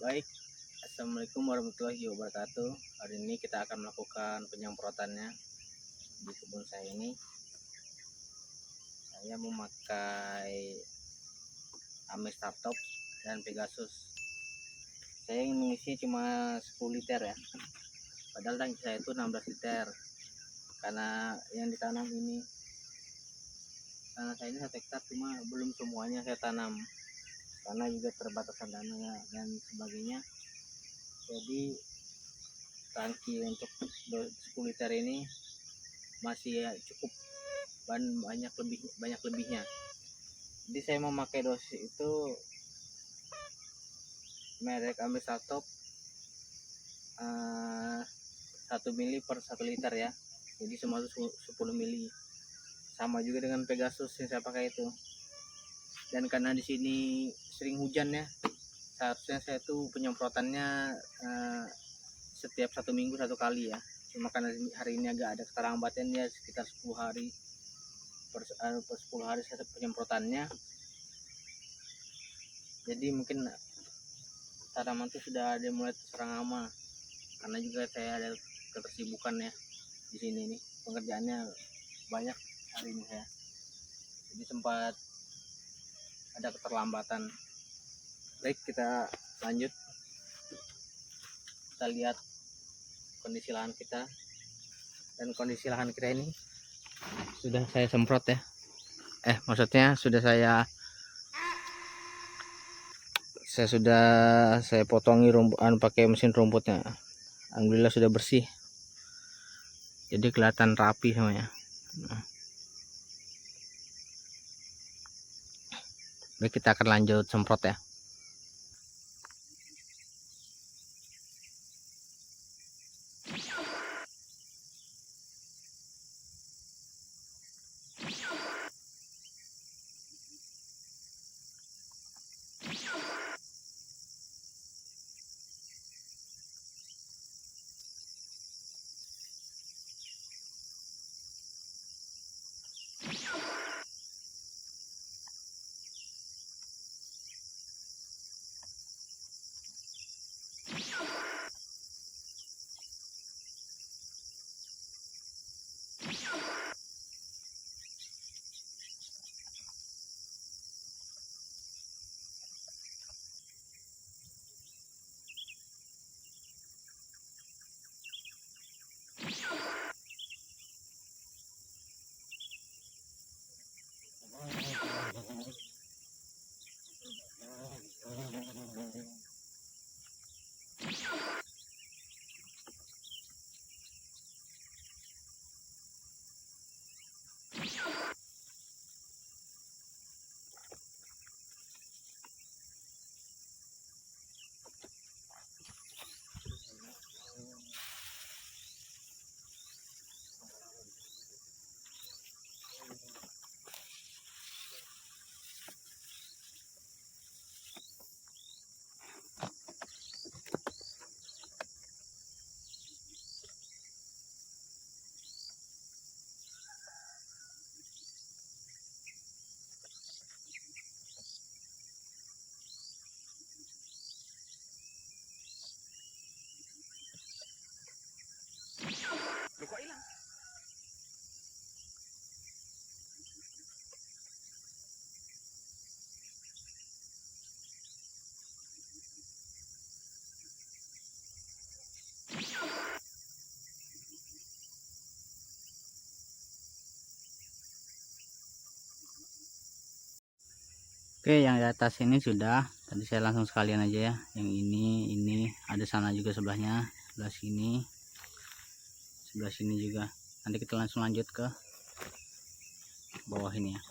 Baik, Assalamualaikum warahmatullahi wabarakatuh. Hari ini kita akan melakukan penyemprotannya di kebun saya ini. Saya memakai Amis Startop dan Pegasus. Saya ingin mengisi cuma 10 liter ya. Padahal tangki saya itu 16 liter. Karena yang ditanam ini, tanah saya ini 1 hektar, cuma belum semuanya saya tanam. Karena juga terbatasan dana dan sebagainya. Jadi tangki untuk 10 liter ini masih cukup, banyak lebihnya. Jadi saya memakai dosis itu merek Amis Startop 1 mili per 1 liter ya. Jadi semua itu 10 mili. Sama juga dengan Pegasus yang saya pakai itu. Dan karena di sini sering hujan ya, seharusnya saya tuh penyemprotannya setiap 1 minggu 1 kali ya. Cuma karena hari ini agak ada keterlambatan ya, sekitar 10 hari per 10 hari saya penyemprotannya. Jadi mungkin tanaman itu sudah ada mulai terserang hama, karena juga saya ada ketersibukan ya di sini nih, pengerjaannya banyak hari ini saya. Jadi sempat ada keterlambatan. Baik, kita lanjut. Kita lihat kondisi lahan kita, dan kondisi lahan kita ini sudah saya semprot ya. Maksudnya sudah saya potongi rumputan pakai mesin rumputnya. Alhamdulillah sudah bersih. Jadi kelihatan rapi semuanya. Baik, kita akan lanjut semprot ya. Kok hilang? Oke, yang di atas ini sudah, tadi saya langsung sekalian aja ya. Yang ini ada sana juga sebelahnya, sebelah sini juga. Nanti kita langsung lanjut ke bawah ini ya.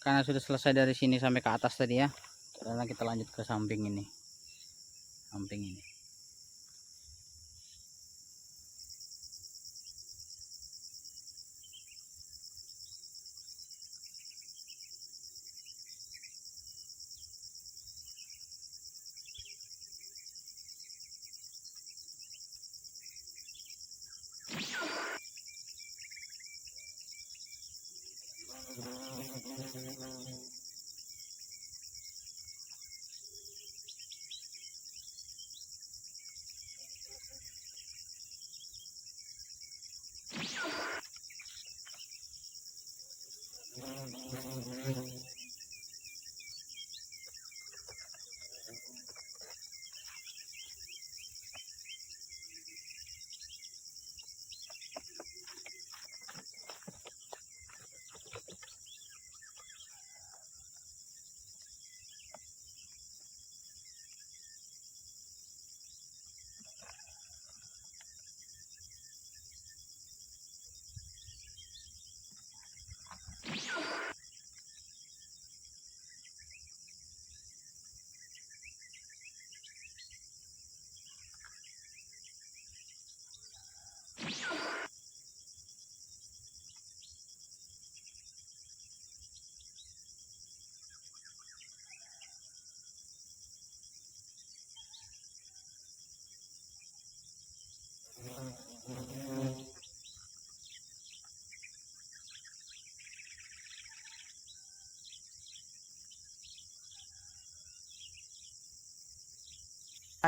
karena sudah selesai dari sini sampai ke atas tadi ya. Sekarang kita lanjut ke samping ini. Samping ini.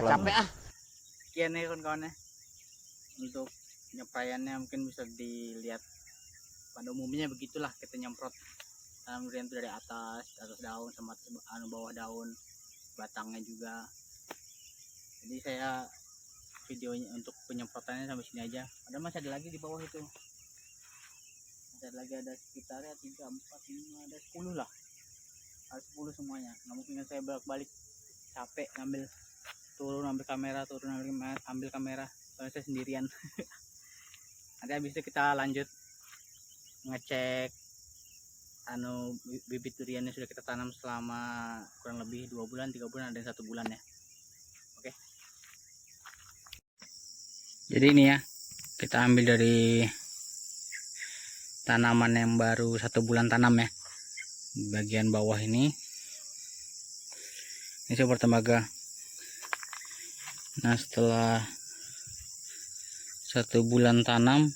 Capek ah. Sekian nih kawan-kawan ya. Untuk penyampaiannya mungkin bisa dilihat, pada umumnya begitulah kita nyemprot tanam durian itu dari atas daun sama bawah daun, batangnya juga. Jadi saya videonya untuk penyemprotannya sampai sini aja. Padahal masih ada lagi di bawah itu. Ada sekitarnya 3, 4, 5, ada 10 lah. Ada 10 semuanya. Nggak mungkin saya bolak-balik, capek ngambil, turun ambil kamera, ambil kamera. Soalnya saya sendirian. Nanti habis itu kita lanjut ngecek bibit durian yang sudah kita tanam selama kurang lebih 2 bulan, 3 bulan, ada 1 bulan ya. Oke. Jadi ini ya, kita ambil dari tanaman yang baru 1 bulan tanam ya. Bagian bawah ini super tembaga. Nah, setelah 1 bulan tanam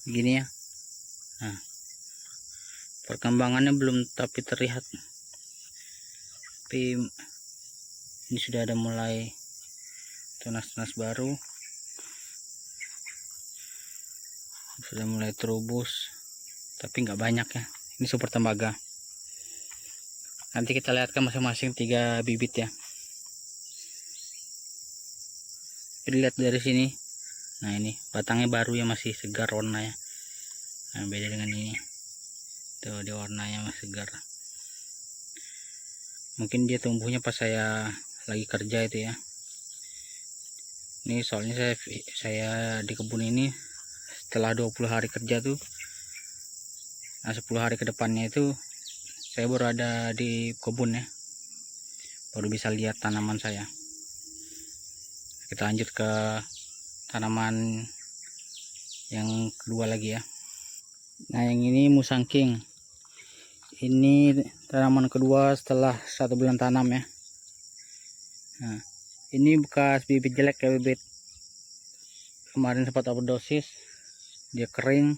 begini ya. Nah, perkembangannya belum tapi terlihat, tapi ini sudah ada mulai tunas-tunas baru, sudah mulai terubus, tapi nggak banyak ya. Ini super tembaga. Nanti kita lihatkan masing-masing 3 bibit ya. Dilihat dari sini. Nah, ini batangnya baru ya, masih segar warnanya. Nah, beda dengan ini. Tuh, dia warnanya masih segar. Mungkin dia tumbuhnya pas saya lagi kerja itu ya. Ini soalnya saya di kebun ini setelah 20 hari kerja tuh. Nah, 10 hari ke depannya itu saya baru ada di kebun ya. Baru bisa lihat tanaman saya. Kita lanjut ke tanaman yang kedua lagi ya. Nah, yang ini musang king. Ini tanaman kedua setelah 1 bulan tanam ya. Nah, ini bekas bibit jelek ya, bibit kemarin sempat overdosis, dia kering,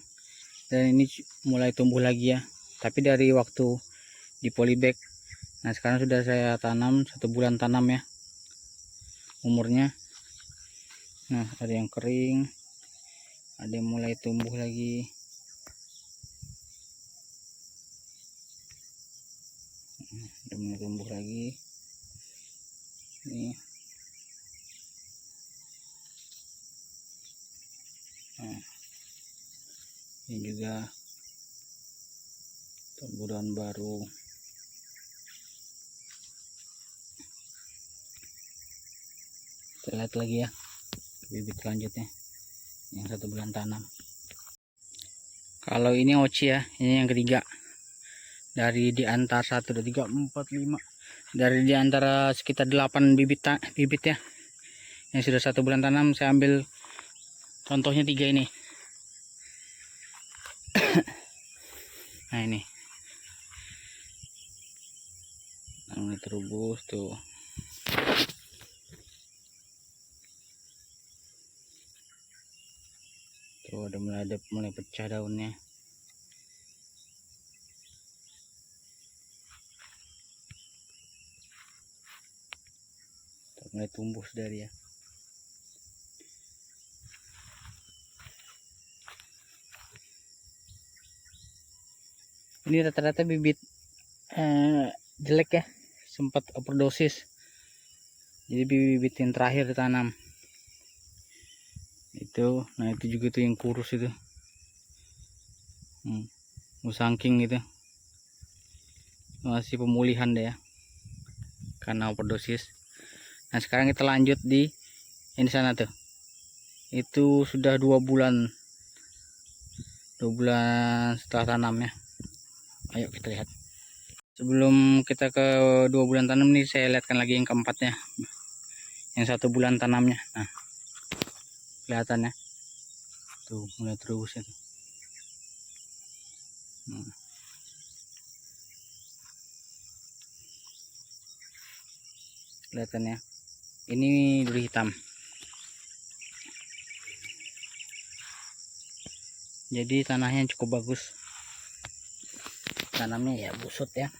dan ini mulai tumbuh lagi ya. Tapi dari waktu di polybag. Nah, sekarang sudah saya tanam 1 bulan tanam ya umurnya. Nah, ada yang kering, ada yang mulai tumbuh lagi. Udah mulai tumbuh lagi. Ini. Nah, ini juga tumbuhan baru. Kita lihat lagi ya bibit selanjutnya yang 1 bulan tanam. Kalau ini oci ya, ini yang ketiga. dari di antara 1 2 3 4 5, dari di antara sekitar 8 bibit ya yang sudah 1 bulan tanam, saya ambil contohnya 3 ini. Nah ini terubus tuh. Tuh ada mulai pecah daunnya. Tuh, mulai tumbuh sudah dia. Ini rata-rata bibit jelek ya, sempat overdosis. Jadi bibit yang terakhir ditanam itu, nah itu juga tuh yang kurus itu, musangking gitu, masih pemulihan deh ya karena overdosis. Nah sekarang kita lanjut di ini sana tuh, itu sudah 2 bulan setelah tanamnya. Ayo kita lihat. Sebelum kita ke 2 bulan tanam nih, saya lihatkan lagi yang keempatnya, yang 1 bulan tanamnya. Nah kelihatannya tuh mulai terus itu. Kelihatannya ini duri hitam. Jadi tanahnya cukup bagus, tanamnya ya busut ya.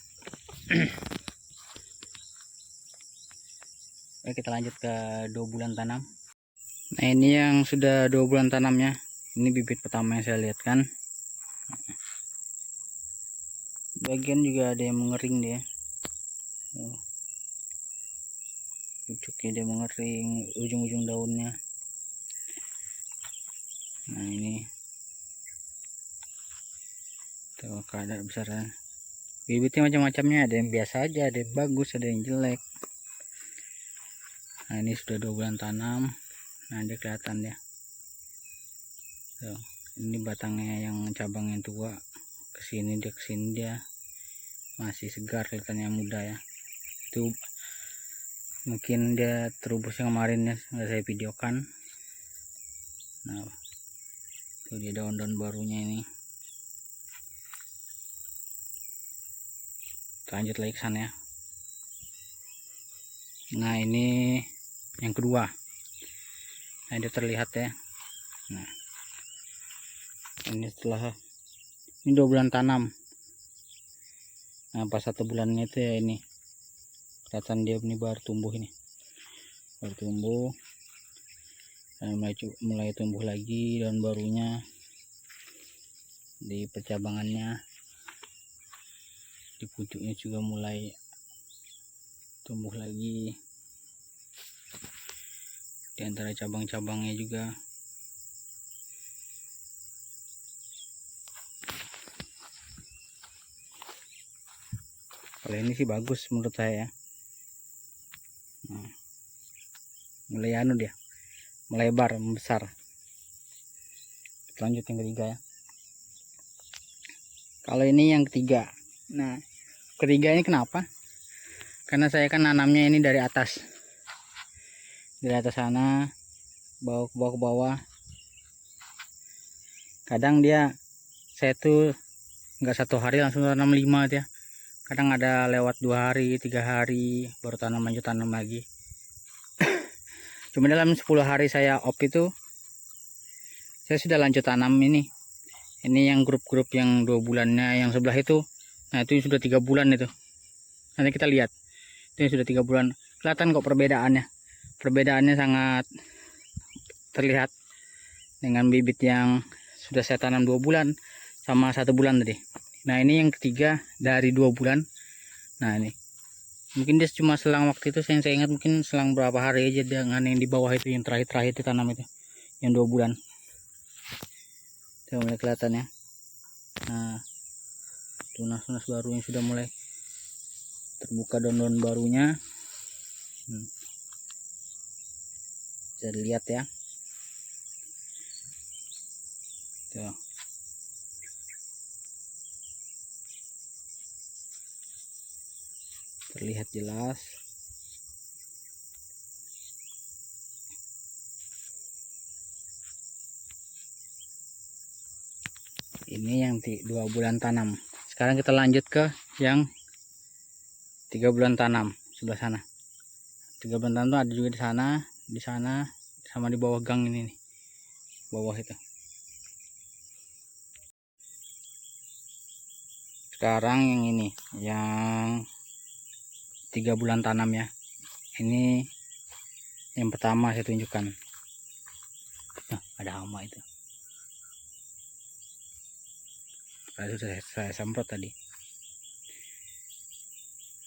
Oke, kita lanjut ke 2 bulan tanam. Nah ini yang sudah 2 bulan tanamnya, ini bibit pertama yang saya lihat kan. Bagian juga ada yang mengering dia. Pucuknya dia mengering, ujung-ujung daunnya. Nah ini tuh kadar besarnya. Bibitnya macam-macamnya, ada yang biasa aja, ada yang bagus, ada yang jelek. Nah ini sudah 2 bulan tanam. Nah dia kelihatan ya. Tuh, ini batangnya yang cabang yang tua, kesini dia masih segar, kelihatannya muda ya. Itu mungkin dia terubus yang kemarin ya, nggak saya videokan. Nah itu dia daun-daun barunya ini. Lanjut lagi ke sana ya. Nah ini yang kedua. Nah dia terlihat ya. Nah ini setelah ini 2 bulan tanam. Nah pas 1 bulannya itu ya ini kelihatan dia ini baru tumbuh, ini baru tumbuh dan mulai tumbuh lagi daun barunya di percabangannya, di pucuknya juga mulai tumbuh lagi, di antara cabang-cabangnya juga. Kalau ini sih bagus menurut saya. Nah, mulai dia melebar, membesar. Lanjut yang ketiga ya. Kalau ini yang ketiga. Nah ketiga ini kenapa? Karena saya kan nanamnya ini dari atas sana, bawa ke bawah. Kadang saya tuh nggak 1 hari langsung tanam 5 ya. Kadang ada lewat 2 hari 3 hari baru lanjut tanam lagi. Cuma dalam 10 hari saya off itu saya sudah lanjut tanam ini yang grup-grup yang 2 bulannya, yang sebelah itu. Nah itu sudah 3 bulan itu. Nanti kita lihat itu sudah 3 bulan. Kelihatan kok perbedaannya sangat terlihat dengan bibit yang sudah saya tanam 2 bulan sama 1 bulan tadi. Nah ini yang ketiga dari 2 bulan. Nah ini mungkin dia cuma selang waktu itu, saya ingat mungkin selang berapa hari aja dengan yang di bawah itu, yang terakhir ditanam itu yang 2 bulan. Itu mulai kelihatan ya. Nah tunas-tunas baru yang sudah mulai terbuka, daun-daun barunya. Bisa dilihat ya. Tuh. terlihat jelas. Ini yang 2 bulan tanam. Sekarang kita lanjut ke yang 3 bulan tanam sebelah sana. 3 bulan tanam tuh ada juga di sana, sama di bawah gang ini nih. Bawah itu. Sekarang yang ini, yang 3 bulan tanam ya. Ini yang pertama saya tunjukkan. Nah, ada hama itu. Sudah saya semprot tadi.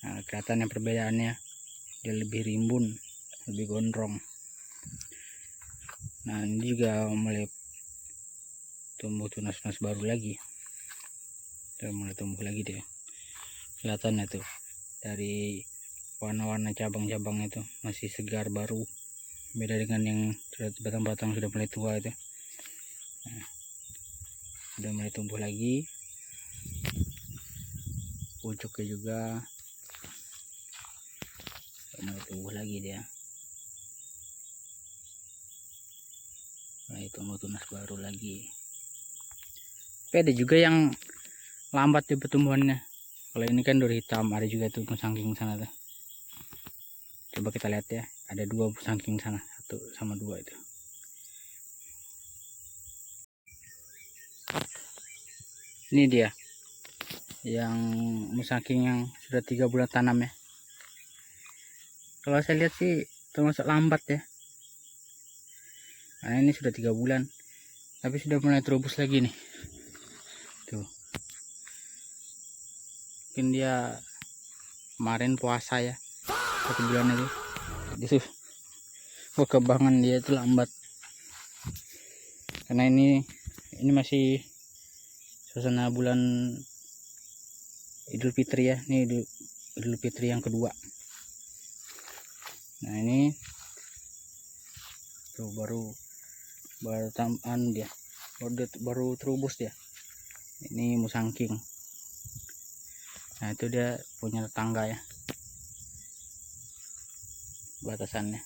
Nah, kelihatan yang perbedaannya, dia lebih rimbun, lebih gondrong. Nah, ini juga mulai tumbuh tunas-tunas baru lagi. Udah mulai tumbuh lagi dia. Kelihatannya tuh dari warna-warna cabang-cabang itu masih segar baru. Beda dengan yang batang-batang sudah mulai tua itu. Nah, sudah mulai tumbuh lagi. Pucuknya juga mulai tumbuh lagi dia. Mulai tumbuh tunas baru lagi. Tapi ada juga yang lambat di pertumbuhannya. Kalau ini kan duri hitam, ada juga tuh musangking sana tuh. Coba kita lihat ya, ada 2 musangking sana, 1 sama 2 itu. Ini dia yang musangking yang sudah 3 bulan tanam ya. Kalau saya lihat sih termasuk lambat ya. Nah, ini sudah 3 bulan, tapi sudah mulai terubus lagi nih. Tuh. Mungkin dia kemarin puasa ya, 1 bulan itu. Jadi perkembangan dia itu lambat. Karena ini masih suasana bulan Idul Fitri ya. Ini Idul Fitri yang kedua. Nah, ini tuh baru taman dia, baru terubus dia. Ini musangking. Nah, itu dia punya tetangga ya, batasannya.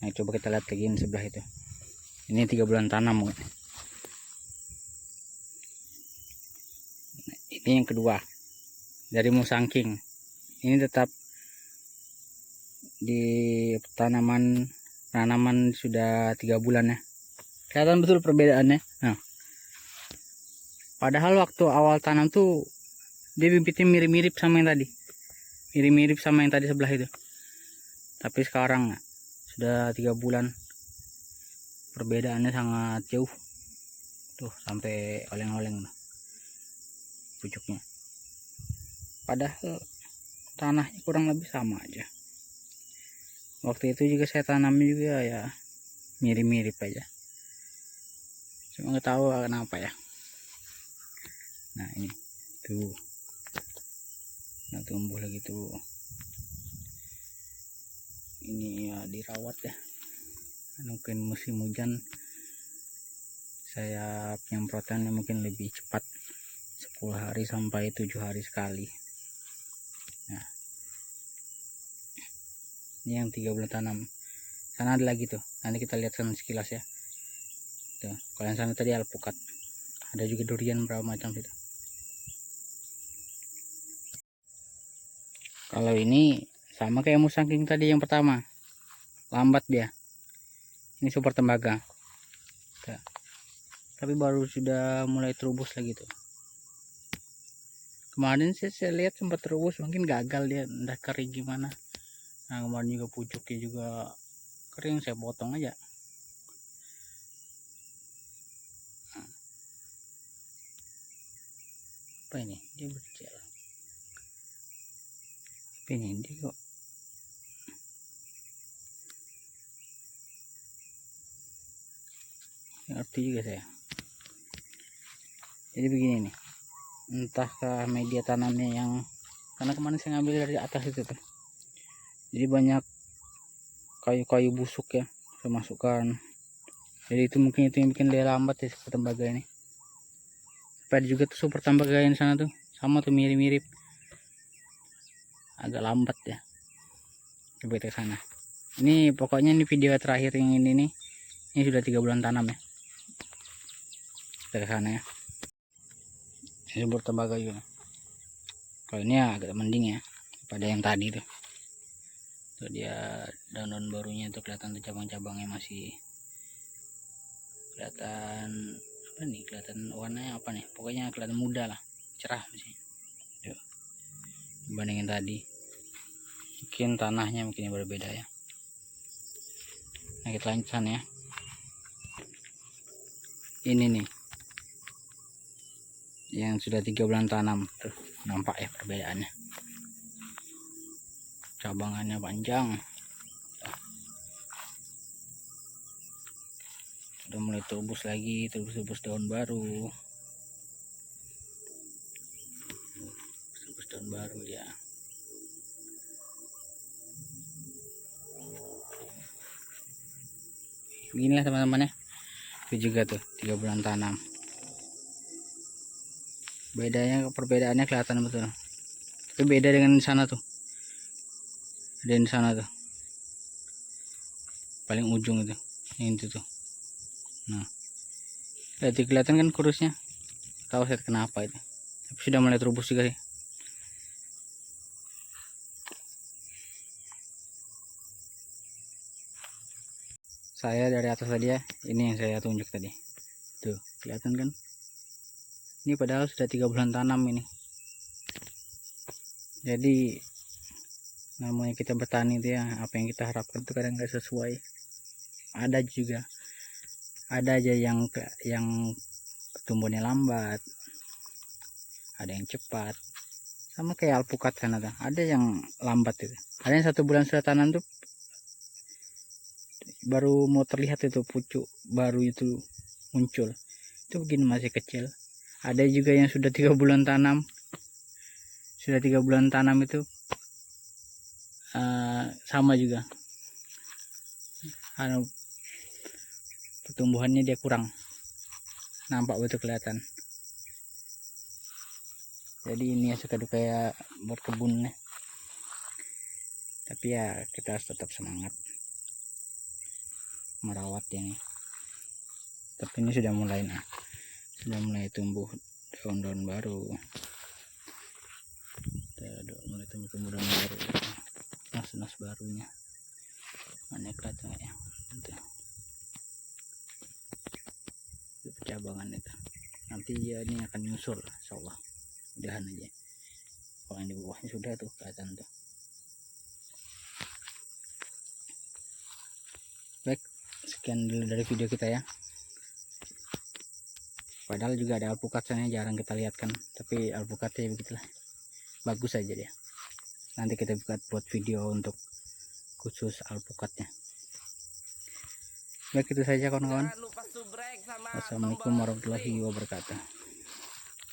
Nah, coba kita lihat lagi di sebelah itu. Ini 3 bulan tanam. Nah, ini yang kedua dari musangking. Ini tetap di tanaman sudah 3 bulan ya. Kelihatan betul perbedaannya. Nah, padahal waktu awal tanam tuh dia bibitnya mirip-mirip sama yang tadi. Mirip-mirip sama yang tadi sebelah itu. Tapi sekarang sudah 3 bulan, perbedaannya sangat jauh. Tuh sampai oleng-oleng pucuknya. Padahal tanahnya kurang lebih sama aja. Waktu itu juga saya tanam juga ya mirip-mirip aja. Cuma nggak tahu kenapa ya. Nah, ini tuh. Nah, tumbuh lagi tuh. Ini ya dirawat ya. Mungkin musim hujan saya penyemprotannya mungkin lebih cepat, 10 hari sampai 7 hari sekali. Nah, ini yang 3 bulan tanam. Sana ada lagi tuh, nanti kita lihat sekilas ya. Tuh, kalau yang sana tadi alpukat, ada juga durian berapa macam itu. Kalau ini sama kayak musangking tadi yang pertama, lambat dia. Ini super tembaga. Tuh. Tapi baru sudah mulai terubus lagi tuh. Kemarin sih saya lihat sempat terubus, mungkin gagal dia, entah kering gimana. Nah, kemarin juga pucuknya juga kering, saya potong aja. Nah, apa ini? Dia berjalan. Apa ini? Dia kok ngerti juga saya. Jadi begini nih, entahkah media tanamnya yang, karena kemarin saya ngambil dari atas itu tuh, jadi banyak kayu-kayu busuk ya saya masukkan. Jadi itu mungkin itu yang bikin dia lambat ya, super tembaga ini. Tapi ada juga tuh super tembaga yang sana tuh sama tuh mirip-mirip. agak lambat ya. Coba kita ke sana. Ini pokoknya ini video terakhir yang ini nih. Ini sudah 3 bulan tanam ya. Kita ke sana ya. Ini subur tembaga juga. Kalau ini ya agak mending ya pada yang tadi tuh. Tuh dia daun-daun barunya tuh kelihatan tuh cabang-cabangnya masih kelihatan apa nih, kelihatan warnanya apa nih, pokoknya kelihatan muda lah, cerah masih. Tuh. Dibandingin tadi mungkin tanahnya mungkin berbeda ya. Nah kita lanjut sana ya. Ini nih yang sudah 3 bulan tanam tuh, nampak ya perbedaannya, cabangannya panjang. Udah mulai turbus lagi, turbus daun baru, turbus daun baru ya. Beginilah teman-teman ya. Itu juga tuh 3 bulan tanam. Bedanya, perbedaannya kelihatan betul. Tapi beda dengan di sana tuh. Ada di sana tuh. Paling ujung itu. Ini tuh. Nah. Jadi kelihatan kan kurusnya. Tahu saya kenapa itu. Tapi sudah mulai terubus juga sih. Saya dari atas tadi ya. Ini yang saya tunjuk tadi. Tuh, kelihatan kan? Ini padahal sudah 3 bulan tanam ini. Jadi namanya kita bertani itu ya, apa yang kita harapkan itu kadang nggak sesuai. Ada juga, ada aja yang tumbuhnya lambat, ada yang cepat. Sama kayak alpukat sana tuh, ada yang lambat itu. Ada yang 1 bulan sudah tanam tuh baru mau terlihat itu pucuk baru itu muncul. Itu begini masih kecil. Ada juga yang sudah 3 bulan tanam, sudah 3 bulan tanam itu sama juga, pertumbuhannya dia kurang, nampak betul kelihatan. Jadi ini ya suka kayak berkebun ya. Tapi ya kita harus tetap semangat merawat ini. Tapi ini sudah mulai tumbuh daun-daun baru, mulai tumbuh daun baru, nas barunya. Mana kelihatan ya? Itu cabangan itu. Nanti ya ini akan nyusul, insyaallah. Mudahan aja. Kalau yang di bawahnya sudah tuh kelihatan tuh. Baik, sekian dulu dari video kita ya. Padahal juga ada alpukat sana, jarang kita lihat kan, tapi alpukatnya begitulah, bagus aja dia. Nanti kita buat video untuk khusus alpukatnya. Baik, itu saja kawan-kawan. Wassalamualaikum warahmatullahi wabarakatuh.